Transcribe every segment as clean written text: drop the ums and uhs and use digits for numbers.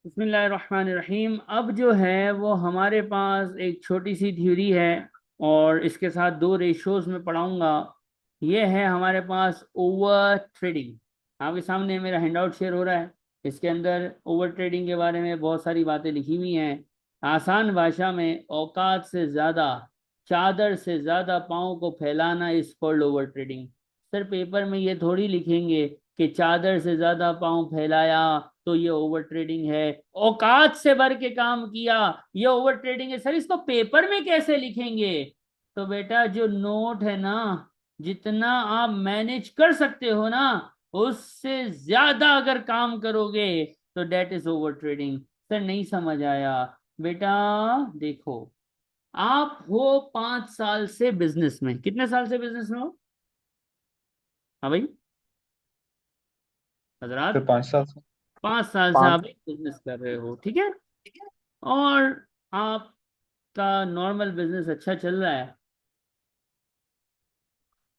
बिस्मिल्लाहिर्रहमानिर्रहीम। अब जो है वो हमारे पास एक छोटी सी थ्योरी है और इसके साथ दो रेशोज में पढ़ाऊंगा। ये है हमारे पास ओवर ट्रेडिंग। आपके सामने मेरा हैंडआउट शेयर हो रहा है। इसके अंदर ओवर ट्रेडिंग के बारे में बहुत सारी बातें लिखी हुई हैं। आसान भाषा में औकात से ज़्यादा, चादर से ज़्यादा पाँव को फैलाना is called over trading. Sir paper में ये थोड़ी लिखेंगे कि चादर से ज़्यादा पाँव फैलाया तो ये ओवर ट्रेडिंग है, औकात से भर के काम किया ये ओवर ट्रेडिंग है। सर इसको पेपर में कैसे लिखेंगे? तो बेटा जो नोट है ना, जितना आप मैनेज कर सकते हो ना, उससे ज्यादा अगर काम करोगे तो debt is over trading. Sir नहीं समझ आया। बेटा देखो, आप हो 5 साल से बिजनेस में। कितने साल से बिजनेस में हो? हाँ भाई फिर हजरात, 5 साल से। 5 साल से पाँच। आप बिजनेस कर रहे हो, ठीक है। और आपका नॉर्मल बिजनेस अच्छा चल रहा है।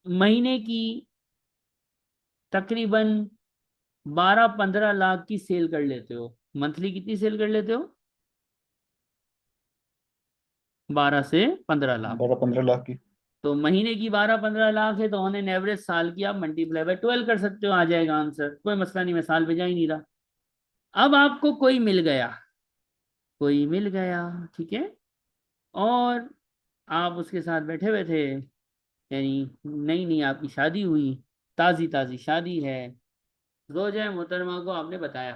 महीने की तकरीबन 12-15 लाख की सेल कर लेते हो। मंथली कितनी सेल कर लेते हो? 12 से 15 लाख। 12-15 लाख की। तो महीने की 12-15 लाख है तो ऑन एन एवरेज साल की आप मल्टीप्लाई बाय 12 कर सकते हो, आ जाएगा आंसर। कोई मसला नहीं, मैं साल पे जा ही नहीं रहा। अब आपको कोई मिल गया, कोई मिल गया, ठीक है। और आप उसके साथ बैठे हुए थे, यानी नई नई आपकी शादी हुई, ताजी ताजी शादी है। जोजा मोहतरमा को आपने बताया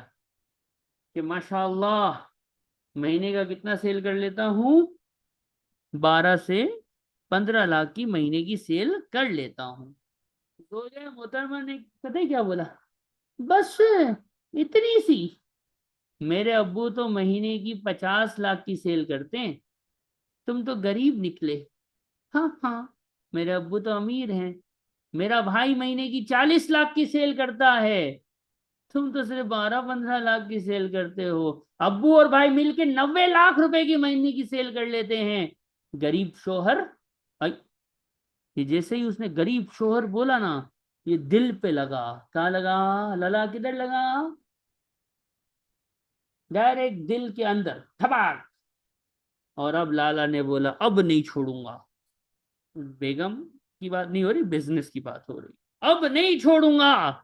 कि माशाल्लाह महीने का कितना सेल कर लेता हूँ, 12 से 15 लाख की महीने की सेल कर लेता हूँ। जोजा मोहतरमा ने पता है क्या बोला? बस इतनी सी? मेरे अब्बू तो महीने की 50 लाख की सेल करते हैं, तुम तो गरीब निकले। हाँ हाँ, मेरे अब्बू तो अमीर हैं। मेरा भाई महीने की 40 लाख की सेल करता है, तुम तो सिर्फ 12-15 लाख की सेल करते हो। अब्बू और भाई मिलके 90 लाख रुपए की महीने की सेल कर लेते हैं। गरीब शोहर। आई, ये जैसे ही उसने गरीब शोहर बोला ना, ये दिल पे लगा। कहाँ लगा? लला किधर लगा? डायरेक्ट दिल के अंदर धबाक। और अब लाला ने बोला अब नहीं छोड़ूंगा। बेगम की बात नहीं हो रही, बिजनेस की बात हो रही। अब नहीं छोड़ूंगा।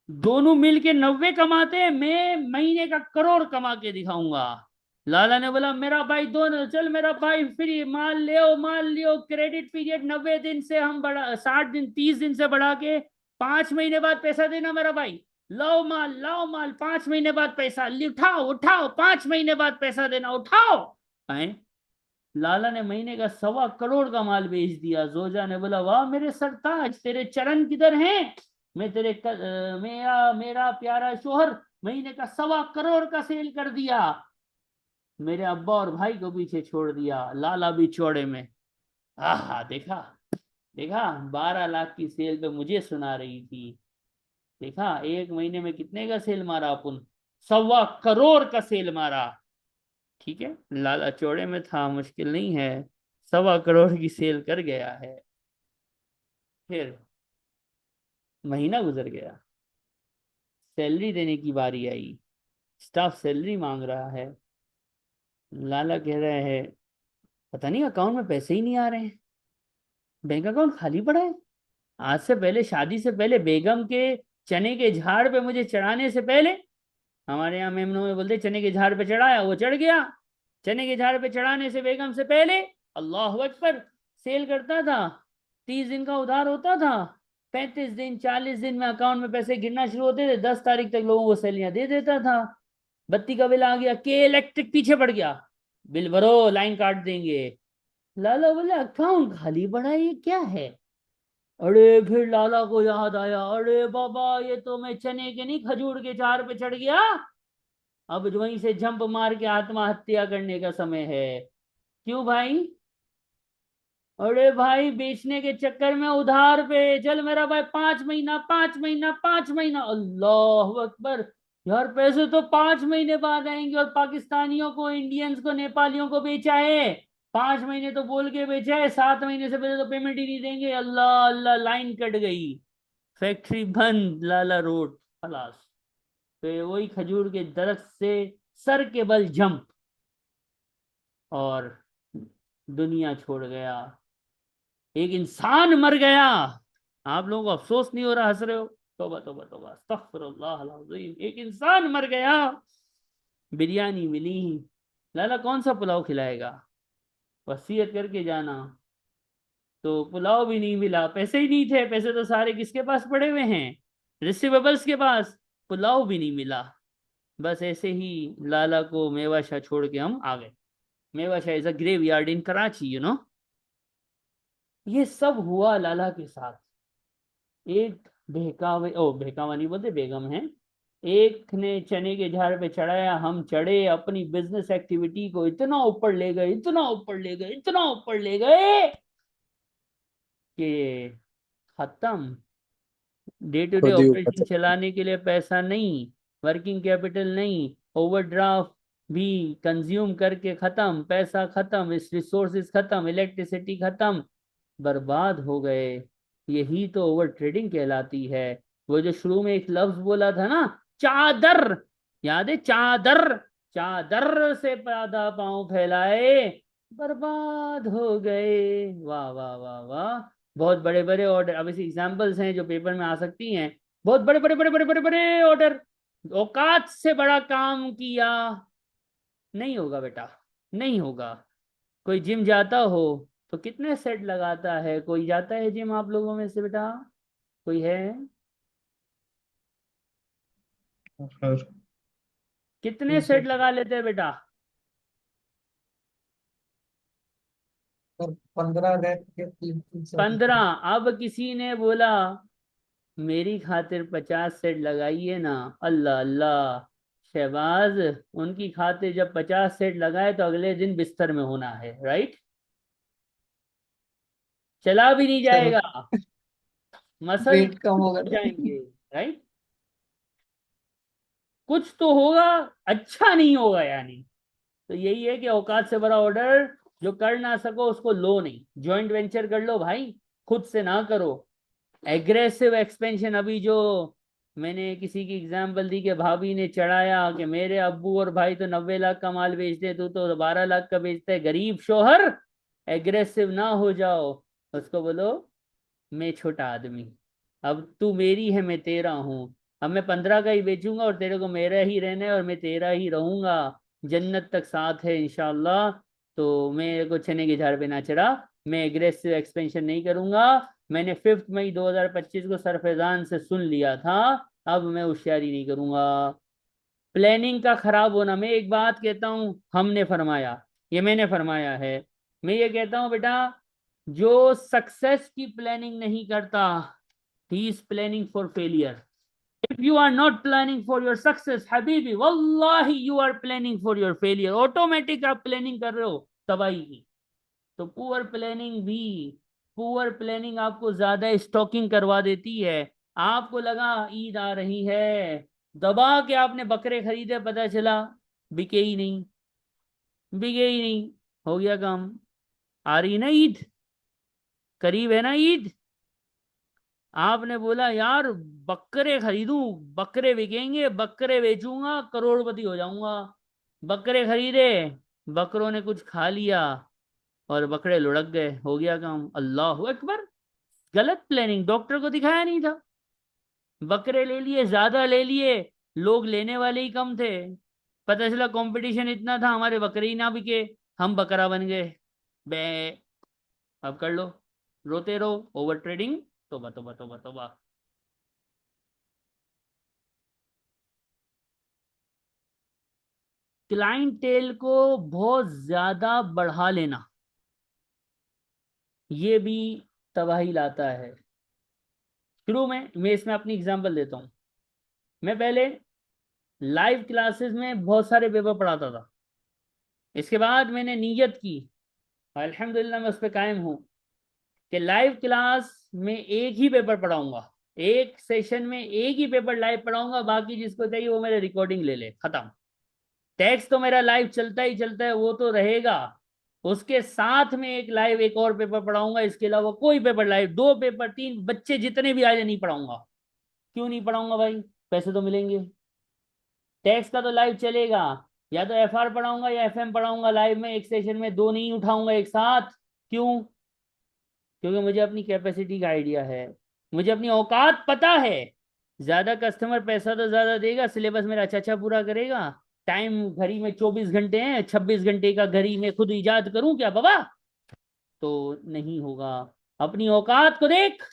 दोनों मिलके 90 कमाते हैं, मैं महीने का करोड़ कमा के दिखाऊंगा। लाला ने बोला मेरा भाई दोनों चल, मेरा भाई फ्री माल ले, माल लियो। क्रेडिट पीरियड 90 दिन से हम बढ़ा, 60 दिन, 30 दिन से बढ़ा के 5 महीने बाद पैसा देना मेरा भाई। लाओ माल, लाओ माल, 5 महीने बाद पैसा उठाओ उठाओ, 5 महीने बाद पैसा देना, उठाओ। आए, लाला ने महीने का 1.25 करोड़ का माल बेच दिया। जोजा ने बोला वाह मेरे सरताज, तेरे चरण किधर हैं? मैं तेरे मेरा मेरा प्यारा शोहर, महीने का 1.25 करोड़ का सेल कर दिया। मेरे अब्बा और भाई को पीछे छोड़ दिया, लाला भी चौड़े में। आहा देखा, देखा 12 लाख की सेल पे मुझे सुना रही थी। देखा एक महीने में कितने का सेल मारा अपन? 1.25 करोड़ का सेल मारा। ठीक है, लाला चौड़े में था, मुश्किल नहीं है। 1.25 करोड़ की सेल कर गया है। फिर महीना गुजर गया, सैलरी देने की बारी आई। स्टाफ सैलरी मांग रहा है। लाला कह रहे हैं पता नहीं अकाउंट में पैसे ही नहीं आ रहे हैं, बैंक अकाउंट खाली पड़ा है। आज से पहले, शादी से पहले, बेगम के चने के झाड़ पे मुझे चढ़ाने से पहले, हमारे यहाँ मेमनों में बोलते चने के झाड़ पे चढ़ाया, वो चढ़ गया। चने के झाड़ पे चढ़ाने से बेगम से पहले, अल्लाह अकबर, सेल करता था। 30 दिन का उधार होता था। 35 दिन, 40 दिन में अकाउंट में पैसे गिरना शुरू होते थे। 10 तारीख तक लोगों को सैलरियां दे देता था। बत्ती का बिल आ गया, के इलेक्ट्रिक पीछे पड़ गया, बिल भरो लाइन काट देंगे। लाला बोले अकाउंट खाली पड़ा है, ये क्या है? अरे फिर लाला को याद आया, अरे बाबा ये तो मैं चने के नहीं खजूर के झाड़ पे चढ़ गया। अब वहीं से जंप मार के आत्महत्या करने का समय है। क्यों भाई? अरे भाई बेचने के चक्कर में उधार पे। चल मेरा भाई 5 महीना, 5 महीना, 5 महीना, अल्लाह अकबर। यार पैसे तो 5 महीने बाद आएंगे, और पाकिस्तानियों को, इंडियंस को, नेपालियों को बेचा है। 5 महीने तो बोल के बेचा है, 7 महीने से पहले तो पेमेंट ही नहीं देंगे। अल्लाह अल्लाह, लाइन कट गई, फैक्ट्री बंद, लाला रोड खलास। फिर वही खजूर के दरख्त से सर के बल जंप, और दुनिया छोड़ गया। एक इंसान मर गया। आप लोगों को अफसोस नहीं हो रहा, हंस रहे हो? तौबा तौबा तौबा, अस्तगफिरुल्लाह अल अज़ीम। एक इंसान मर गया, बिरयानी मिली, लाला कौन सा पुलाव खिलाएगा? वसीयत करके जाना, तो पुलाव भी नहीं मिला, पैसे ही नहीं थे, पैसे तो सारे किसके पास पड़े हुए हैं? रिसीवेबल्स के पास। पुलाव भी नहीं मिला। बस ऐसे ही लाला को मेवा शाह छोड़ के हम आ गए। Mewa Shah is a graveyard in Karachi, ये सब हुआ लाला के साथ। एक बहकावे, ओ बहकावा नहीं बोलते, बेगम है, एक ने चने के झाड़ पे चढ़ाया, हम चढ़े, अपनी बिजनेस एक्टिविटी को इतना ऊपर ले गए, इतना ऊपर ले गए, इतना ऊपर ले गए कि खत्म। डे टू डे खुद ही ऊपर ऑपरेशन चले। चलाने के लिए पैसा नहीं, वर्किंग कैपिटल नहीं, ओवरड्राफ्ट भी कंज्यूम करके खत्म, पैसा खत्म, इस रिसोर्सेज खत्म, इलेक्ट्रिसिटी खत्म, बर्बाद हो गए। यही तो ओवर ट्रेडिंग कहलाती है। वो जो शुरू में एक लफ्ज बोला था ना, चादर, याद है? चादर, चादर से ज्यादा पांव फैलाए, बर्बाद हो गए। वाह वाह वाह वाह। बहुत बड़े बड़े ऑर्डर, अब ऐसी एग्जांपल्स हैं जो पेपर में आ सकती हैं। बहुत बड़े बड़े बड़े बड़े बड़े बड़े ऑर्डर, औकात से बड़ा काम किया, नहीं होगा बेटा, नहीं होगा। कोई जिम जाता हो तो कितने सेट लगाता है? कोई जाता है जिम आप लोगों में से बेटा? कोई है? और कितने 300 सेट लगा लेते हैं बेटा? और 15 रैक के 300। 15। अब किसी ने बोला मेरी खातिर 50 सेट लगाइए ना। अल्लाह अल्लाह, शहबाज, उनकी खातिर जब 50 सेट लगाए तो अगले दिन बिस्तर में होना है, राइट? चला भी नहीं जाएगा, मसल वेट कम होगा हो ना। जाएंगे, राइट? कुछ तो होगा, अच्छा नहीं होगा यानी। तो यही है कि औकात से बड़ा ऑर्डर जो कर ना सको उसको लो नहीं, जॉइंट वेंचर कर लो भाई, खुद से ना करो। एग्रेसिव एक्सपेंशन, अभी जो मैंने किसी की एग्जांपल दी कि भाभी ने चढ़ाया कि मेरे अब्बू और भाई तो 90 लाख का माल बेचते, तू तो 12 लाख का बेचता है, गरीब शोहर। एग्रेसिव ना हो जाओ, उसको बोलो मैं छोटा आदमी, अब तू मेरी है मैं तेरा हूँ, अब मैं 15 का ही बेचूंगा और तेरे को मेरा ही रहना है और मैं तेरा ही रहूंगा, जन्नत तक साथ है इंशाल्लाह। तो मेरे को चने के झाड़ पे ना चढ़ा, मैं एग्रेसिव एक्सपेंशन नहीं करूंगा। मैंने 5 मई 2025 को सरफेजान से सुन लिया था, अब मैं होशियारी नहीं करूंगा। प्लानिंग का खराब होना, मैं एक बात कहता हूं, हमने फरमाया, ये मैंने फरमाया है, मैं ये कहता हूं बेटा, जो सक्सेस की प्लानिंग नहीं करता, he is planning for failure. If you are not planning for your success हबीबी, वल्लाही you are planning for your failure. Automatic आप प्लानिंग कर रहे हो तबाही की। तो पुअर प्लानिंग आपको ज्यादा स्टॉकिंग करवा देती है। आपको लगा ईद आ रही है, दबा के आपने बकरे खरीदे, पता चला बिके ही नहीं, बिके ही नहीं, हो गया काम। आ रही है ना ईद, करीब है ना ईद, आपने बोला यार बकरे खरीदूं, बकरे बिकेंगे, बकरे बेचूंगा, करोड़पति हो जाऊंगा। बकरे खरीदे, बकरों ने कुछ खा लिया और बकरे लुढ़क गए, हो गया काम। अल्लाह अकबर। गलत प्लानिंग, डॉक्टर को दिखाया नहीं था, बकरे ले लिए, ज्यादा ले लिए, लोग लेने वाले ही कम थे, पता चला कंपटीशन इतना था हमारे बकरे ही ना बिके, हम बकरा बन गए। बे, अब कर लो, रोते रहो, ओवर ट्रेडिंग। तोबा तोबा तोबा तोबा। क्लाइंटेल को बहुत ज्यादा बढ़ा लेना, ये भी तबाही लाता है। शुरू में मैं इसमें अपनी एग्जांपल देता हूँ, मैं पहले लाइव क्लासेस में बहुत सारे पेपर पढ़ाता था, इसके बाद मैंने नीयत की, अल्हम्दुलिल्लाह मैं उस पर कायम हूँ, कि लाइव क्लास में एक ही पेपर पढ़ाऊंगा, एक सेशन में एक ही पेपर लाइव पढ़ाऊंगा, बाकी जिसको चाहिए वो मेरे रिकॉर्डिंग ले ले, खत्म। टेक्स्ट तो मेरा लाइव चलता ही चलता है, वो तो रहेगा, उसके साथ में एक लाइव एक और पेपर पढ़ाऊंगा, इसके अलावा कोई पेपर लाइव, 2 पेपर 3, बच्चे जितने भी आ जाए नहीं पढ़ाऊंगा। क्यों नहीं पढ़ाऊंगा भाई? पैसे तो मिलेंगे। टैक्स का तो लाइव चलेगा, या तो FR पढ़ाऊंगा या FM पढ़ाऊंगा लाइव में, एक सेशन में दो नहीं उठाऊंगा एक साथ। क्यों? क्योंकि मुझे अपनी कैपेसिटी का आइडिया है, मुझे अपनी औकात पता है। ज्यादा कस्टमर पैसा तो ज्यादा देगा, सिलेबस मेरा अच्छा अच्छा पूरा करेगा। टाइम घड़ी में 24 घंटे हैं, 26 घंटे का घड़ी में खुद इजाद करूं क्या बाबा? तो नहीं होगा। अपनी औकात को देख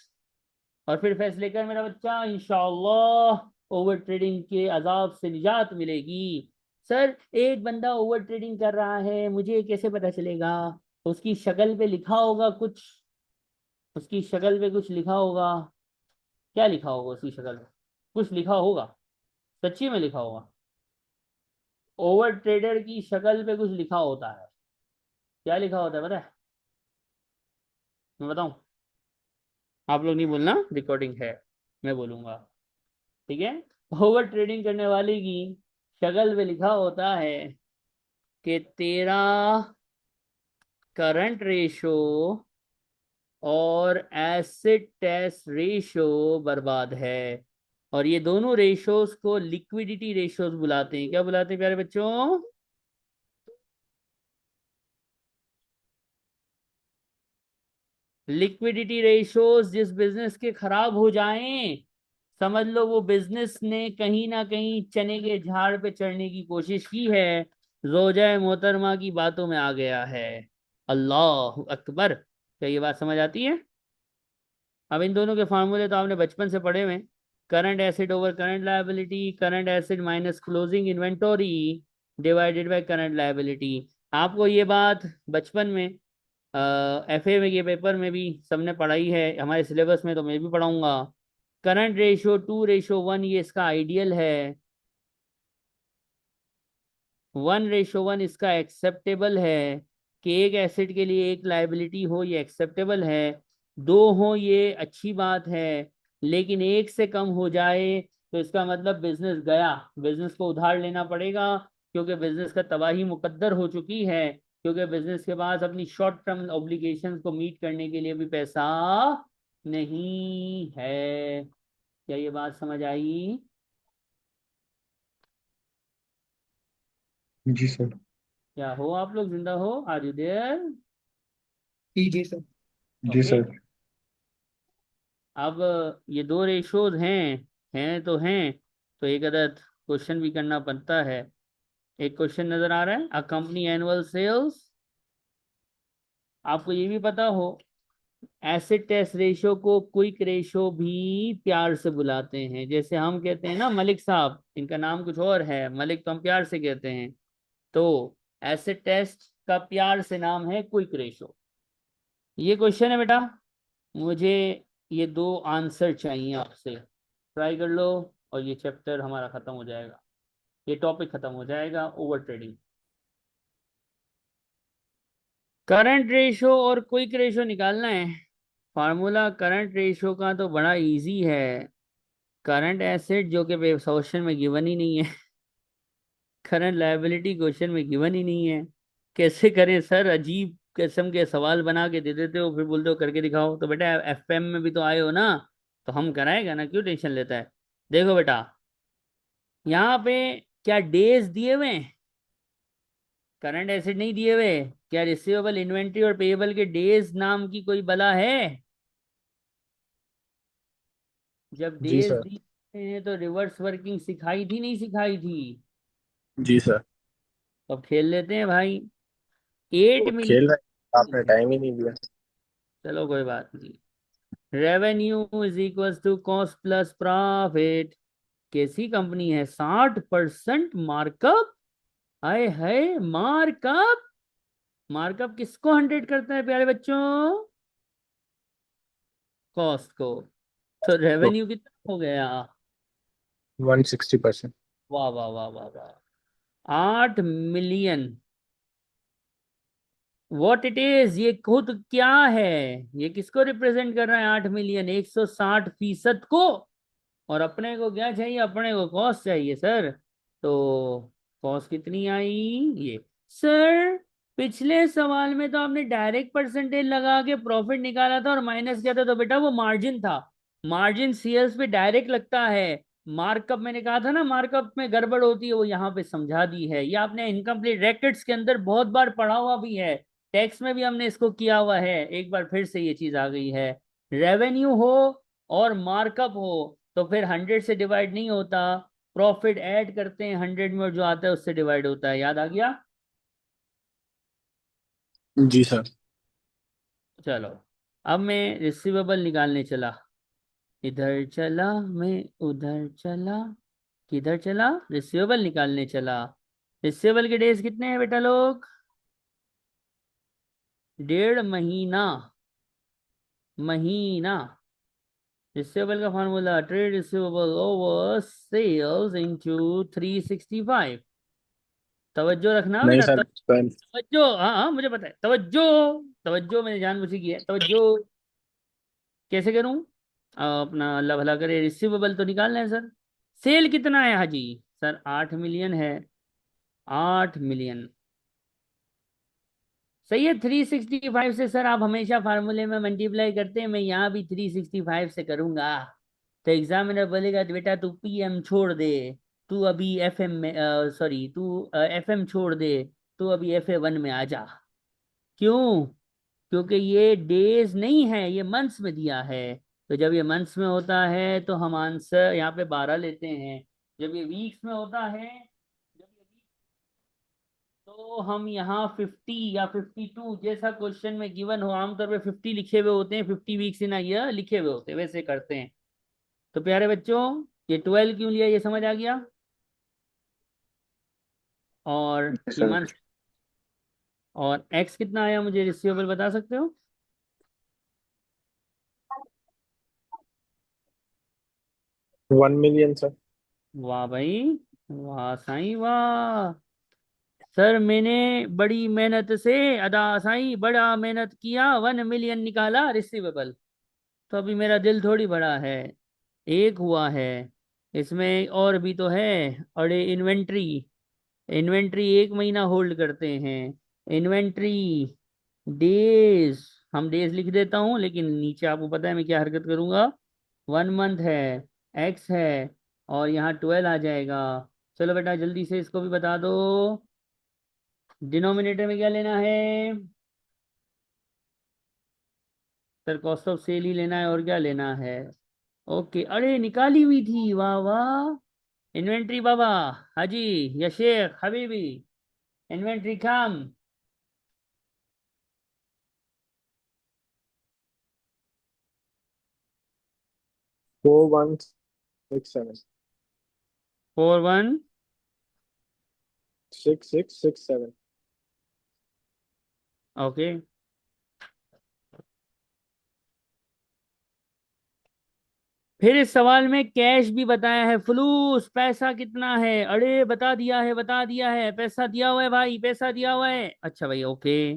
और फिर फैसले कर मेरा बच्चा, इंशाअल्लाह ओवर ट्रेडिंग के अजाब से निजात मिलेगी। सर एक बंदा ओवर ट्रेडिंग कर रहा है, मुझे कैसे पता चलेगा? उसकी शक्ल पे लिखा होगा कुछ, उसकी शक्ल पे कुछ लिखा होगा। क्या लिखा होगा उसकी शक्ल पे? कुछ लिखा होगा, सच्ची में लिखा होगा। ओवर ट्रेडर की शक्ल पे कुछ लिखा होता है। क्या लिखा होता है पता है? मैं बताऊं? आप लोग नहीं बोलना, रिकॉर्डिंग है, मैं बोलूंगा। ठीक है। ओवर ट्रेडिंग करने वाले की शक्ल पे लिखा होता है कि तेरा करंट रेशो और एसिड टेस्ट रेशो बर्बाद है। और ये दोनों रेशोज को लिक्विडिटी रेशोज बुलाते हैं। क्या बुलाते हैं प्यारे बच्चों? Liquidity ratios. जिस बिजनेस के खराब हो जाएं, समझ लो वो बिजनेस ने कहीं ना कहीं चने के झाड़ पे चढ़ने की कोशिश की है, रोजा मोहतरमा की बातों में आ गया है। अल्लाह अकबर। क्या ये बात समझ आती है? अब इन दोनों के फार्मूले तो आपने बचपन से पढ़े हुए। Current acid over current liability, current acid minus closing inventory divided by current liability. आपको ये बात बचपन में FA में के पेपर में भी सबने पढ़ाई है, हमारे सिलेबस में तो मैं भी पढ़ाऊंगा। करंट रेशियो 2:1 ये इसका आइडियल है। 1:1 इसका एक्सेप्टेबल है। कि एक एसिड के लिए एक लाइबिलिटी हो, ये एक्सेप्टेबल है। दो हो ये अच्छी बात है। लेकिन एक से कम हो जाए तो इसका मतलब बिजनेस गया, बिजनेस को उधार लेना पड़ेगा। क्योंकि बिजनेस का तबाही मुकद्दर हो चुकी है। क्योंकि बिजनेस के पास अपनी शॉर्ट टर्म ऑब्लिगेशंस को मीट करने के लिए भी पैसा नहीं है। क्या ये बात समझ आई? जी सर। क्या हो आप लोग जिंदा हो? Are you there? जी जी सर। जी ओके। सर। अब ये दो रेशोज हैं तो हैं, तो एक अदद क्वेश्चन भी करना पड़ता है। एक क्वेश्चन नजर आ रहा है, अ कंपनी एनुअल सेल्स। आपको ये भी पता हो, एसिड टेस्ट रेशो को क्विक रेशो भी प्यार से बुलाते हैं। जैसे हम कहते हैं ना मलिक साहब, इनका नाम कुछ और है, मलिक तो हम प्यार से कहते हैं। तो एसिड टेस्ट का प्यार से नाम है क्विक रेशो। ये क्वेश्चन है बेटा, मुझे ये दो आंसर चाहिए आपसे। ट्राई कर लो और ये चैप्टर हमारा खत्म हो जाएगा, ये टॉपिक खत्म हो जाएगा, ओवर ट्रेडिंग। करंट रेशो और क्विक रेशो निकालना है। फार्मूला करंट रेशो का तो बड़ा इजी है। करंट एसेट जो कि क्वेश्चन में गिवन ही नहीं है, करंट लायबिलिटी क्वेश्चन में गिवन ही नहीं है। कैसे करें सर? अजीब किस्म के सवाल बना के दे देते हो, फिर बोलते हो करके दिखाओ। तो बेटा FM में भी तो आए हो ना, तो हम कराएगा ना, क्यों टेंशन लेता है? देखो बेटा, यहाँ पे क्या डेज दिए हुए हैं? करंट एसेट नहीं दिए हुए। क्या रिसीवेबल इन्वेंट्री और पेएबल के डेज नाम की कोई बला है? जब जी डेज सर। दिए हैं तो रिवर्स वर्किंग सिखाई थी नहीं सिखाई थी? जी सर। अब खेल लेते हैं भाई। 8 वो खेल रहे, आपने मिलियन। टाइम ही नहीं दिया। चलो कोई बात नहीं। Revenue is equal to cost plus profit. कैसी कंपनी है? 60% मार्कअप। आए है मार्कअप। मार्कअप किसको 100 करता है प्यारे बच्चों? कॉस्ट को। तो तो रेवेन्यू कितना हो गया? 160%। वाह वाह वाह वाह वाह, 8 मिलियन। व्हाट इट इज, ये खुद क्या है? ये किसको रिप्रेजेंट कर रहा है? 8 मिलियन, 160% को। और अपने को क्या चाहिए? अपने को कॉस्ट चाहिए सर। तो कॉस्ट कितनी आई? ये। सर पिछले सवाल में तो आपने डायरेक्ट परसेंटेज लगा के प्रॉफिट निकाला था और माइनस किया था, तो बेटा वो मार्जिन था। मार्जिन सीएल्स पे डायरेक्ट लगता है। मार्कअप मैंने कहा था ना, मार्कअप में गड़बड़ होती है, वो यहाँ पे समझा दी है। ये आपने इनकम्प्लीट रैकेट्स के अंदर बहुत बार पढ़ा हुआ भी है, टैक्स में भी हमने इसको किया हुआ है, एक बार फिर से ये चीज आ गई है। रेवेन्यू हो और मार्कअप हो तो फिर 100 से डिवाइड नहीं होता, प्रॉफिट ऐड करते हैं 100 में और जो आता है उससे डिवाइड होता है। याद आ गया? जी सर। चलो, अब मैं रिसीवेबल निकालने चला, इधर चला मैं, उधर चला, किधर चला, रिसीवेबल निकालने चला। रिसीवेबल के डेज कितने हैं बेटा लोग? 1.5 महीना। महीना। रिसीवेबल का formula trade receivable over sales into 365। तवज्जो रखना नहीं बेटा, सर, तवज्जो, हाँ हाँ मुझे पता है, तवज्जो। तवज्जो मैंने जानबूझ की है, तवज्जो। कैसे करूं? अपना अल्लाह भला करे, रिसीवेबल तो निकालना है सर। सेल कितना है हाजी? सर 8 मिलियन है। 8 मिलियन सही है। 365 से सर आप हमेशा फार्मूले में मल्टीप्लाई करते हैं, मैं यहाँ भी 365 से करूंगा। तो एग्जामिनर बोलेगा बेटा तू पीएम छोड़ दे, तू अभी एफएम में, सॉरी तू एफएम छोड़ दे, तू अभी FA1 में आ जा। क्यों? क्योंकि ये डेज नहीं है, ये मंथ्स में दिया है। तो जब ये मंथ्स में होता है तो हम आंसर यहाँ पे 12 लेते हैं। जब ये वीक्स में होता है, तो हम यहाँ 50 या 52, जैसा क्वेश्चन में गिवन हो, आमतौर पे 50 लिखे हुए होते हैं, 50 वीक्स इन अ ईयर लिखे हुए होते हैं, वैसे करते हैं। तो प्यारे बच्चों, ये 12 क्यों लिया ये समझ आ गया? और ये सर मंथ, और एक्स कितना आया मुझे रिसीवेबल बता सकते हो? 1 मिलियन सर। वाह भाई, वाह साईं वाह। सर मैंने बड़ी मेहनत से, अदा साईं बड़ा मेहनत किया, 1 मिलियन निकाला रिसीवेबल। तो अभी मेरा दिल थोड़ी बड़ा है, एक हुआ है, इसमें और भी तो है। अरे इन्वेंट्री, इन्वेंट्री 1 महीना होल्ड करते हैं। इन्वेंट्री डेज, हम डेज लिख देता हूँ, लेकिन नीचे आपको पता है मैं क्या हरकत करूंगा। 1 मंथ है, एक्स है, और यहाँ 12 आ जाएगा। चलो बेटा जल्दी से इसको भी बता दो, डिनोमिनेटर में क्या लेना है? सर कॉस्ट ऑफ सेल ही लेना है, और क्या लेना है? ओके, अरे निकाली हुई थी, वाह वाह। इन्वेंट्री बाबा, हाजी या शेख हबीबी, इन्वेंट्री कम। 4167। 41, 6667। ओके। फिर इस सवाल में कैश भी बताया है, फ्लूस पैसा कितना है, अरे बता दिया है, बता दिया है, पैसा दिया हुआ है भाई, पैसा दिया हुआ है। अच्छा भाई ओके।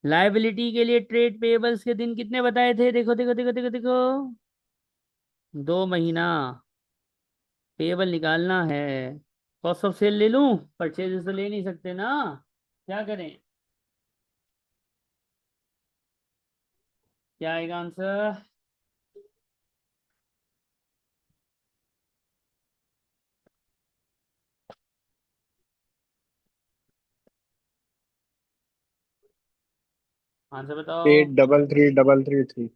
लायबिलिटी के लिए ट्रेड पेएबल्स के दिन कितने बताए थे? देखो देखो देखो देखो देखो, 2 महीना। पेएबल निकालना है, कॉस्ट ऑफ सेल ले लूं? परचेज तो ले नहीं सकते ना, क्या करें? क्या आएगा आंसर? आंसर बताओ। 833333।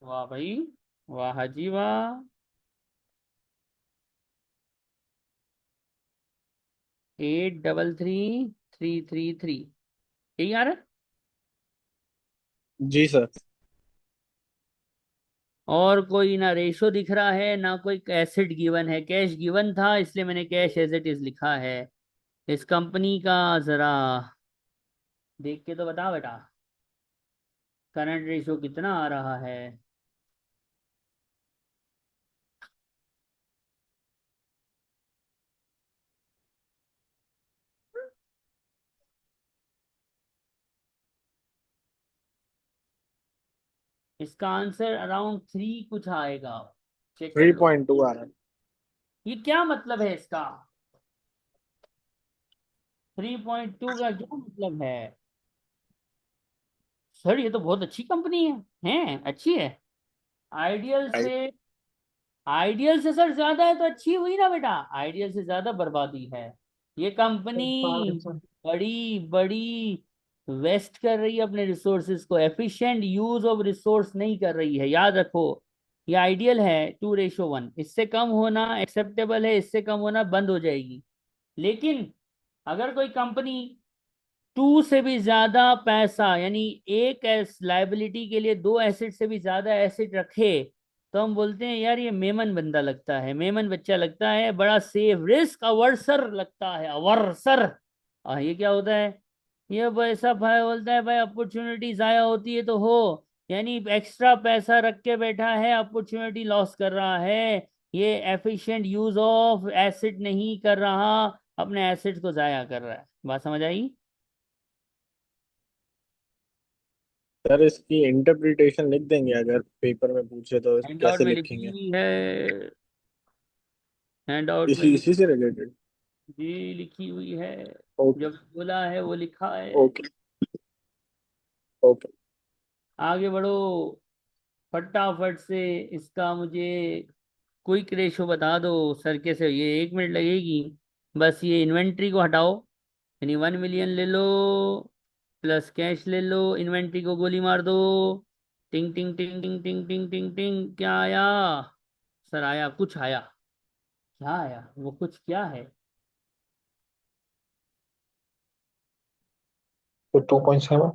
वाह भाई, वाह हाजी वाह। 833333, यही आ रहा है। जी सर। और कोई ना रेशो दिख रहा है, ना कोई एसेट गिवन है, कैश गिवन था इसलिए मैंने कैश एज इट इज लिखा है। इस कंपनी का जरा देख के तो बता बेटा, करंट रेशो कितना आ रहा है? इसका आंसर अराउंड 3 कुछ आएगा, चेक कर थ्री लो। पॉइंट टू आ रहा है। ये क्या मतलब है इसका? 3.2 का क्या मतलब है? सर ये तो बहुत अच्छी कंपनी है अच्छी है, आइडियल से। आइडियल से सर ज्यादा है तो अच्छी हुई ना बेटा, आइडियल से ज्यादा बर्बादी है। ये कंपनी बड़ी बड़ी वेस्ट कर रही है अपने रिसोर्सेज को, एफिशिएंट यूज ऑफ रिसोर्स नहीं कर रही है, याद रखो। ये आइडियल है 2:1, इससे कम होना एक्सेप्टेबल है, इससे कम होना बंद हो जाएगी। लेकिन अगर कोई कंपनी टू से भी ज्यादा पैसा, यानी एक लाइबिलिटी के लिए दो एसिड से भी ज्यादा एसिड रखे, तो हम बोलते हैं यार ये मेमन बंदा लगता है, मेमन बच्चा लगता है, बड़ा सेफ, रिस्क अवर्सर लगता है, अवर्सर। ये क्या होता है? ये ऐसा भाई बोलता है भाई अपॉर्चुनिटी जाया होती है तो हो, यानी एक्स्ट्रा पैसा रख के बैठा है, अपॉर्चुनिटी लॉस कर रहा है, ये एफिशिएंट यूज ऑफ एसिड नहीं कर रहा, अपने एसिड को जाया कर रहा है। बात समझ आई? सर इसकी इंटरप्रिटेशन लिख देंगे, अगर पेपर में पूछे तो हैंडआउट कैसे में लिखी लिखेंगे? हुई है, हैंडआउट में इसी इसी से रिलेटेड। जी लिखी हुई है, ओके। जो बोला है वो लिखा है। ओके। ओके। आगे बढ़ो फटाफट से, इसका मुझे क्विक रेशो बता दो सर, कैसे ये 1 मिनट लगेगी। बस ये इन्वेंट्री को हटाओ, यानी 1 मिलियन ले लो प्लस कैश ले लो, इन्वेंट्री को गोली मार दो। टिंग टिंग टिंग टिंग टिंग टिंग टिंग टिंग, क्या आया? सर आया, कुछ आया। क्या आया? वो कुछ क्या है? तो 2.7।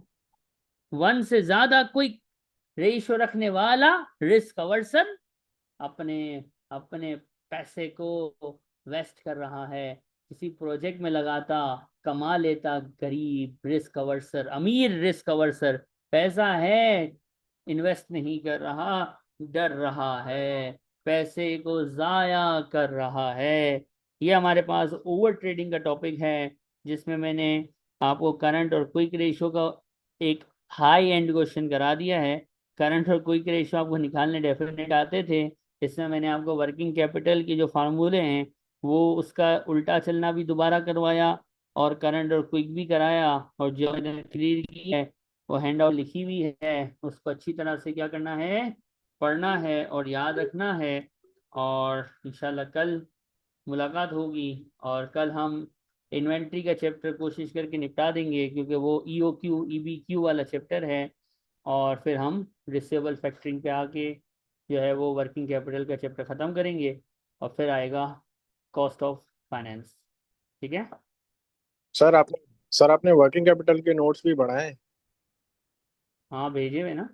1 से ज्यादा क्विक रेशियो रखने वाला रिस्क अवर्सन, अपने अपने पैसे को वेस्ट कर रहा है, किसी प्रोजेक्ट में लगाता, कमा लेता, गरीब रिस्क अवर्सर, अमीर रिस्क अवर्सर, पैसा है इन्वेस्ट नहीं कर रहा, डर रहा है, पैसे को जाया कर रहा है। ये हमारे पास ओवर ट्रेडिंग का टॉपिक है, जिसमें मैंने आपको करंट और क्विक रेशियो का एक हाई एंड क्वेश्चन करा दिया है। करंट और क्विक रेशियो आपको निकालने डेफिनेट आते थे, इसमें मैंने आपको वर्किंग कैपिटल के जो फार्मूले हैं वो उसका उल्टा चलना भी दोबारा करवाया, और करंट और क्विक भी कराया, और जो मैंने क्लियर की है वो हैंड आउट लिखी हुई है, उसको अच्छी तरह से क्या करना है, पढ़ना है और याद रखना है। और इंशाल्लाह कल मुलाकात होगी, और कल हम इन्वेंट्री का चैप्टर कोशिश करके निपटा देंगे, क्योंकि वो ईओ क्यू ईबी क्यू वाला चैप्टर है। और फिर हम रिसेबल फैक्टरिंग पे आके जो है वो वर्किंग कैपिटल का चैप्टर ख़त्म करेंगे, और फिर आएगा कॉस्ट ऑफ फाइनेंस। ठीक है? सर आपने वर्किंग कैपिटल के नोट्स भी बढ़ाए? हाँ भेजे हुए ना।